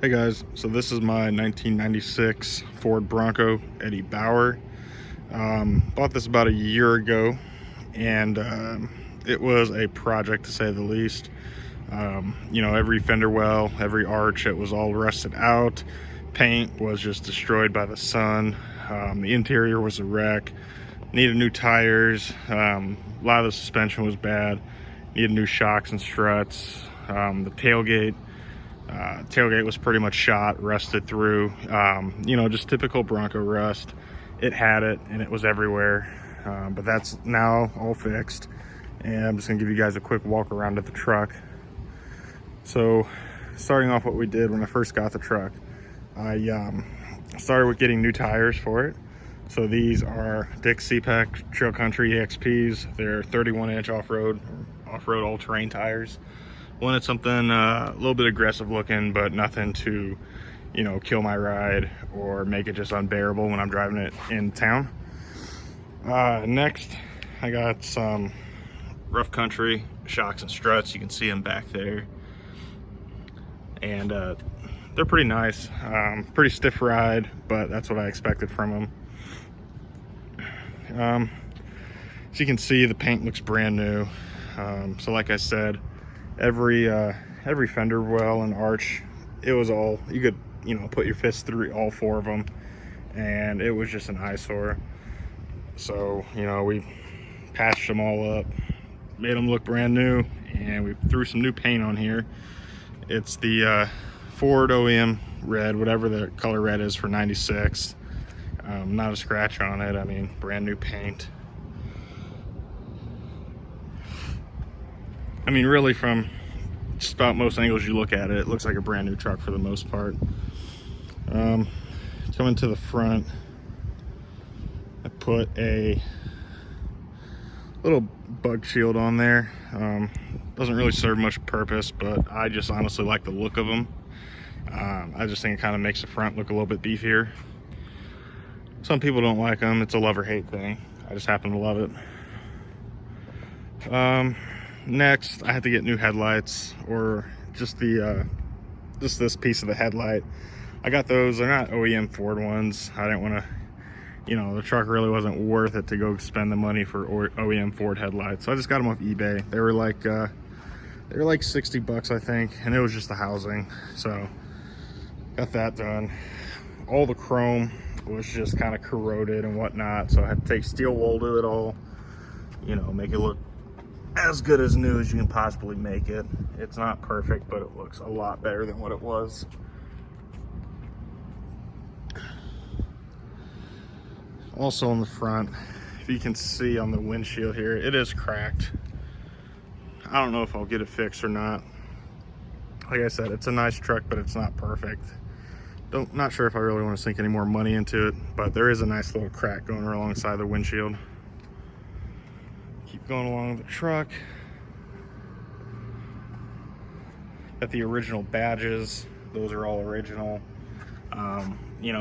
Hey guys, so this is my 1996 Ford Bronco Eddie Bauer. Bought this about a year ago, and it was a project to say the least. Every fender well, every arch, it was all rusted out. Paint was just destroyed by the sun. The interior was a wreck. Needed new tires. A lot of the suspension was bad. Needed new shocks and struts. The tailgate was pretty much shot, rusted through. Just typical Bronco rust. It had it and it was everywhere, but that's now all fixed, and I'm just gonna give you guys a quick walk around at the truck. So starting off, what we did when I first got the truck, I started with getting new tires for it. So these are Dick CPAC Trail Country EXPs. They're 31-inch off-road all-terrain tires. Wanted something a little bit aggressive looking, but nothing to, kill my ride or make it just unbearable when I'm driving it in town. Next, I got some rough country shocks and struts. You can see them back there, and they're pretty nice. Pretty stiff ride, but that's what I expected from them. As you can see, the paint looks brand new. So like I said, every fender well and arch, it was all, you could put your fist through all four of them, and it was just an eyesore. So we patched them all up, made them look brand new, and we threw some new paint on here. It's the Ford OEM red, whatever the color red is for 96. Not a scratch on it. I mean, brand new paint. I mean, really, from just about most angles you look at it, it looks like a brand new truck for the most part. Coming to the front, I put a little bug shield on there. Doesn't really serve much purpose, but I just honestly like the look of them. I just think it kind of makes the front look a little bit beefier. Some people don't like them. It's a love or hate thing. I just happen to love it. Next, I had to get new headlights, or just this piece of the headlight. I got those. They're not OEM Ford ones. I didn't want to, the truck really wasn't worth it to go spend the money for OEM Ford headlights. So I just got them off eBay. They were like 60 bucks, I think, and it was just the housing. So got that done. All the chrome was just kind of corroded and whatnot, so I had to take steel wool to it all, make it look as good as new as you can possibly make it. It's not perfect, but it looks a lot better than what it was. Also on the front, if you can see on the windshield here, it is cracked. I don't know if I'll get it fixed or not. Like I said, it's a nice truck, but it's not perfect. Not sure if I really want to sink any more money into it, but there is a nice little crack going alongside the windshield. Keep going along the truck. Got the original badges. Those are all original.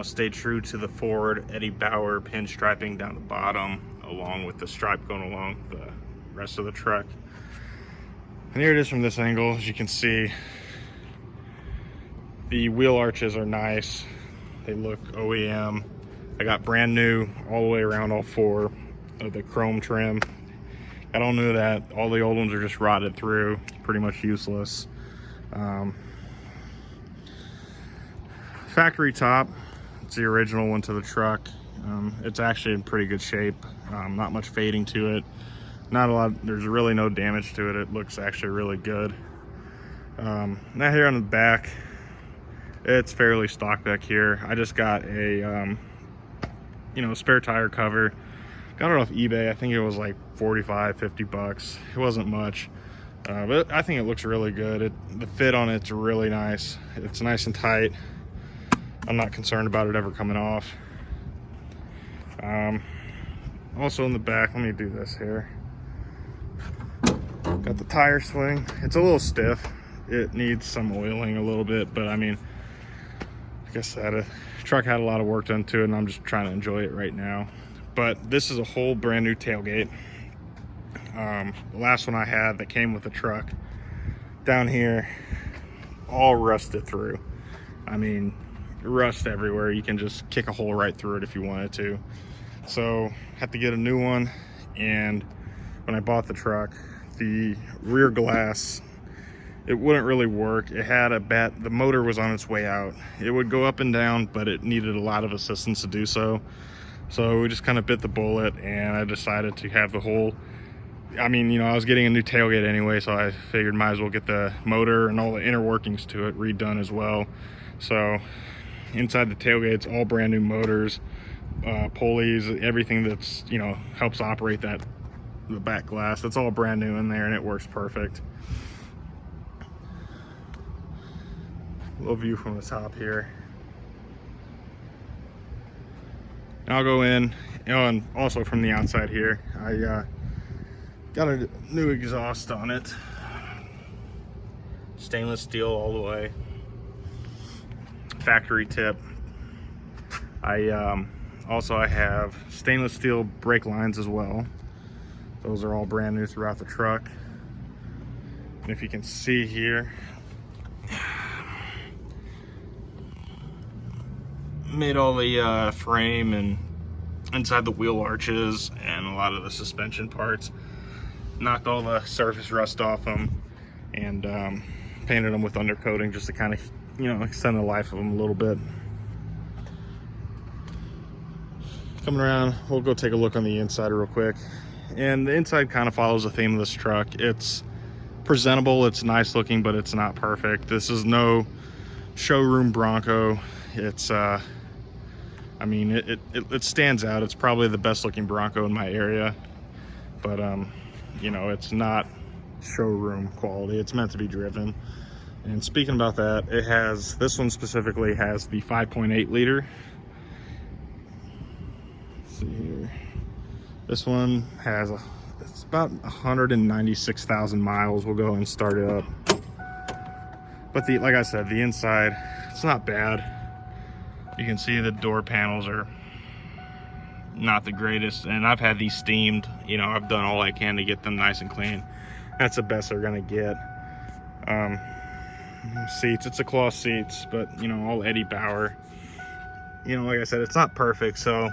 Stay true to the Ford Eddie Bauer pinstriping down the bottom, along with the stripe going along the rest of the truck. And here it is from this angle. As you can see, the wheel arches are nice. They look OEM. I got brand new all the way around all four of the chrome trim. I don't know that all the old ones are just rotted through, pretty much useless. Factory top, it's the original one to the truck. It's actually in pretty good shape. Not much fading to it. Not a lot, there's really no damage to it. It looks actually really good. Now here on the back, it's fairly stock back here. I just got a, spare tire cover. Got it off eBay. I think it was like 45, 50 bucks. It wasn't much, but I think it looks really good. The fit on it's really nice. It's nice and tight. I'm not concerned about it ever coming off. Also in the back, let me do this here. Got the tire swing. It's a little stiff. It needs some oiling a little bit, but I mean, like I said, the truck had a lot of work done to it, and I'm just trying to enjoy it right now. But this is a whole brand new tailgate. The last one I had that came with the truck, down here, all rusted through. I mean, rust everywhere. You can just kick a hole right through it if you wanted to. So had to get a new one. And when I bought the truck, the rear glass, it wouldn't really work. It had the motor was on its way out. It would go up and down, but it needed a lot of assistance to do so. So we just kind of bit the bullet, and I decided to have the whole, I mean, you know, I was getting a new tailgate anyway, so I figured might as well get the motor and all the inner workings to it redone as well. So inside the tailgate's all brand new motors, pulleys, everything that's, you know, helps operate the back glass. That's all brand new in there, and it works perfect. Little view from the top here. And I'll go in, you know, and also from the outside here, I got a new exhaust on it. Stainless steel all the way. Factory tip. I have stainless steel brake lines as well. Those are all brand new throughout the truck. And if you can see here, made all the frame and inside the wheel arches and a lot of the suspension parts. Knocked all the surface rust off them and painted them with undercoating just to kind of, you know, extend the life of them a little bit. Coming around, we'll go take a look on the inside real quick. And the inside kind of follows the theme of this truck. It's presentable, it's nice looking, but it's not perfect. This is no showroom Bronco. It's I mean, it stands out. It's probably the best looking Bronco in my area, but you know, it's not showroom quality. It's meant to be driven. And speaking about that, it has, this one specifically has the 5.8 liter. Let's see here. This one has it's about 196,000 miles. We'll go and start it up. But like I said, the inside, it's not bad. You can see the door panels are not the greatest, and I've had these steamed. You know, I've done all I can to get them nice and clean. That's the best they're gonna get. Seats, it's a cloth seats, but you know, all Eddie Bauer. You know, like I said, it's not perfect. So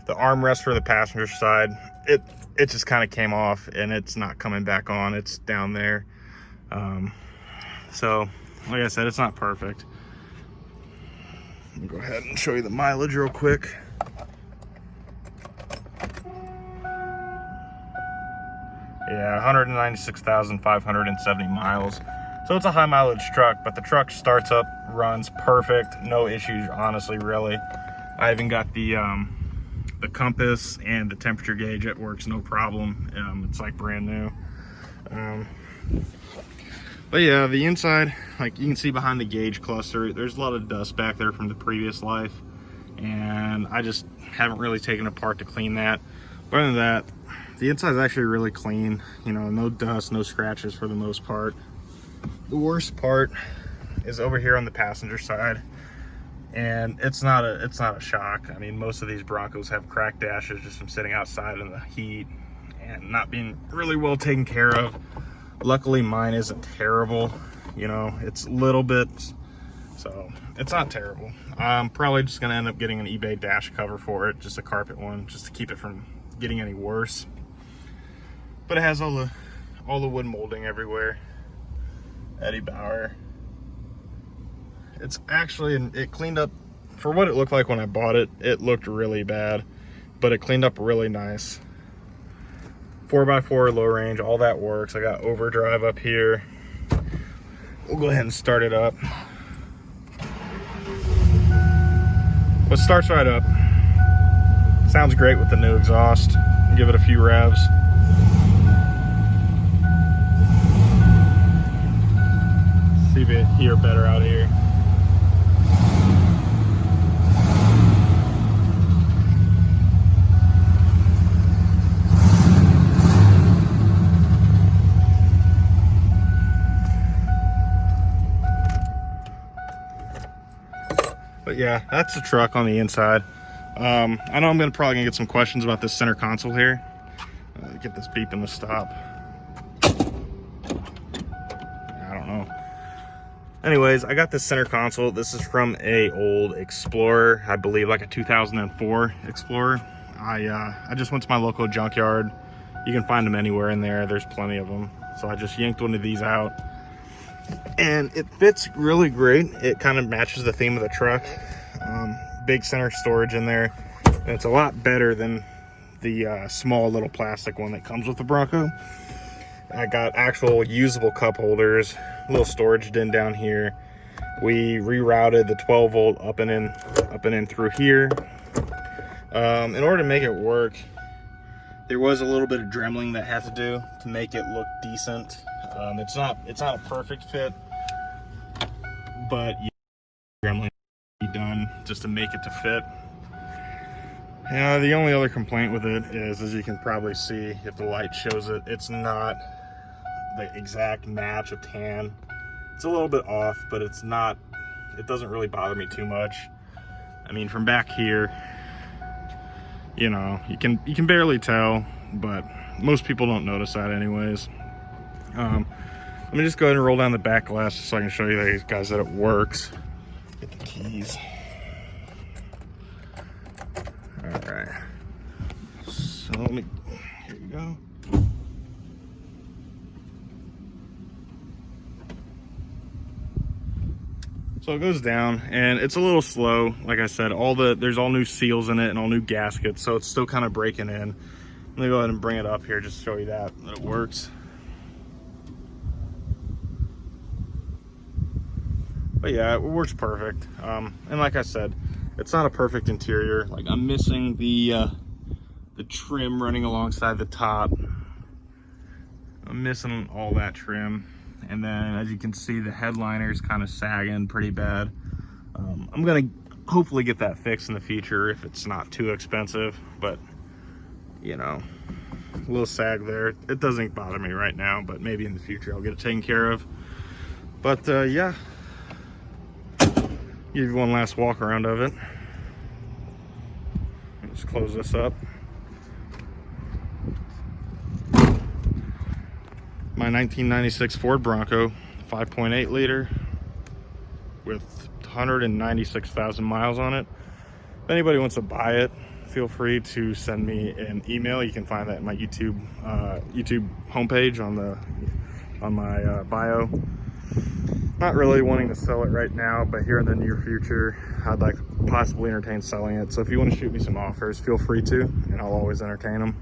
the armrest for the passenger side, it just kind of came off, and it's not coming back on. It's down there. So like I said, it's not perfect. Let me go ahead and show you the mileage real quick. Yeah, 196,570 miles. So it's a high mileage truck, but the truck starts up, runs perfect, no issues, honestly, really. I even got the compass and the temperature gauge. It works no problem. It's like brand new. But yeah, the inside, like you can see behind the gauge cluster, there's a lot of dust back there from the previous life, and I just haven't really taken it apart to clean that. But other than that, the inside is actually really clean. You know, no dust, no scratches for the most part. The worst part is over here on the passenger side, and it's not a shock. I mean, most of these Broncos have cracked dashes just from sitting outside in the heat and not being really well taken care of. Luckily, mine isn't terrible. You know, it's a little bit, so it's not terrible. I'm probably just gonna end up getting an eBay dash cover for it, just a carpet one, just to keep it from getting any worse. But it has all the wood molding everywhere. Eddie Bauer. It's actually, it cleaned up for what it looked like when I bought it. It looked really bad, but it cleaned up really nice. 4x4 low range, all that works. I got overdrive up here. We'll go ahead and start it up. Well, it starts right up. Sounds great with the new exhaust. Give it a few revs. See if you hear better out here. But yeah, that's the truck on the inside. I know I'm probably gonna get some questions about this center console here. Get this beep in the stop. I don't know. anyways, I got this center console. This is from a old Explorer, I believe like a 2004 Explorer. I just went to my local junkyard. You can find them anywhere in there. There's plenty of them. So I just yanked one of these out, and it fits really great. It kind of matches the theme of the truck. Big center storage in there, and it's a lot better than the small little plastic one that comes with the Bronco. I got actual usable cup holders, a little storage bin down here. We rerouted the 12 volt up and in through here. In order to make it work, there was a little bit of dremeling that had to do to make it look decent. It's not a perfect fit, but dremeling be done just to make it to fit. The only other complaint with it is, as you can probably see if the light shows it, it's not the exact match of tan. It's a little bit off, but it doesn't really bother me too much. I mean, from back here, you can barely tell, but most people don't notice that anyways. Let me just go ahead and roll down the back glass so I can show you guys that it works. Get the keys. All right. So here you go. So it goes down, and it's a little slow. Like I said, there's all new seals in it and all new gaskets, so it's still kind of breaking in. Let me go ahead and bring it up here just to show you that it works. But yeah, it works perfect. And like I said, it's not a perfect interior. Like, I'm missing the trim running alongside the top. I'm missing all that trim. And then, as you can see, the headliner is kind of sagging pretty bad. I'm gonna hopefully get that fixed in the future if it's not too expensive, but a little sag there. It doesn't bother me right now, but maybe in the future I'll get it taken care of. But yeah, give you one last walk around of it. Let's close this up. My 1996 Ford Bronco, 5.8 liter with 196,000 miles on it. If anybody wants to buy it, feel free to send me an email. You can find that in my YouTube homepage on my bio. Not really wanting to sell it right now, but here in the near future, I'd like to possibly entertain selling it. So if you want to shoot me some offers, feel free to, and I'll always entertain them.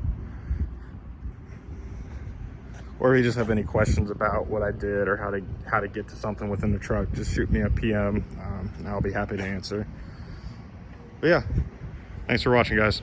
Or if you just have any questions about what I did or how to get to something within the truck, just shoot me a PM, and I'll be happy to answer. But yeah, thanks for watching, guys.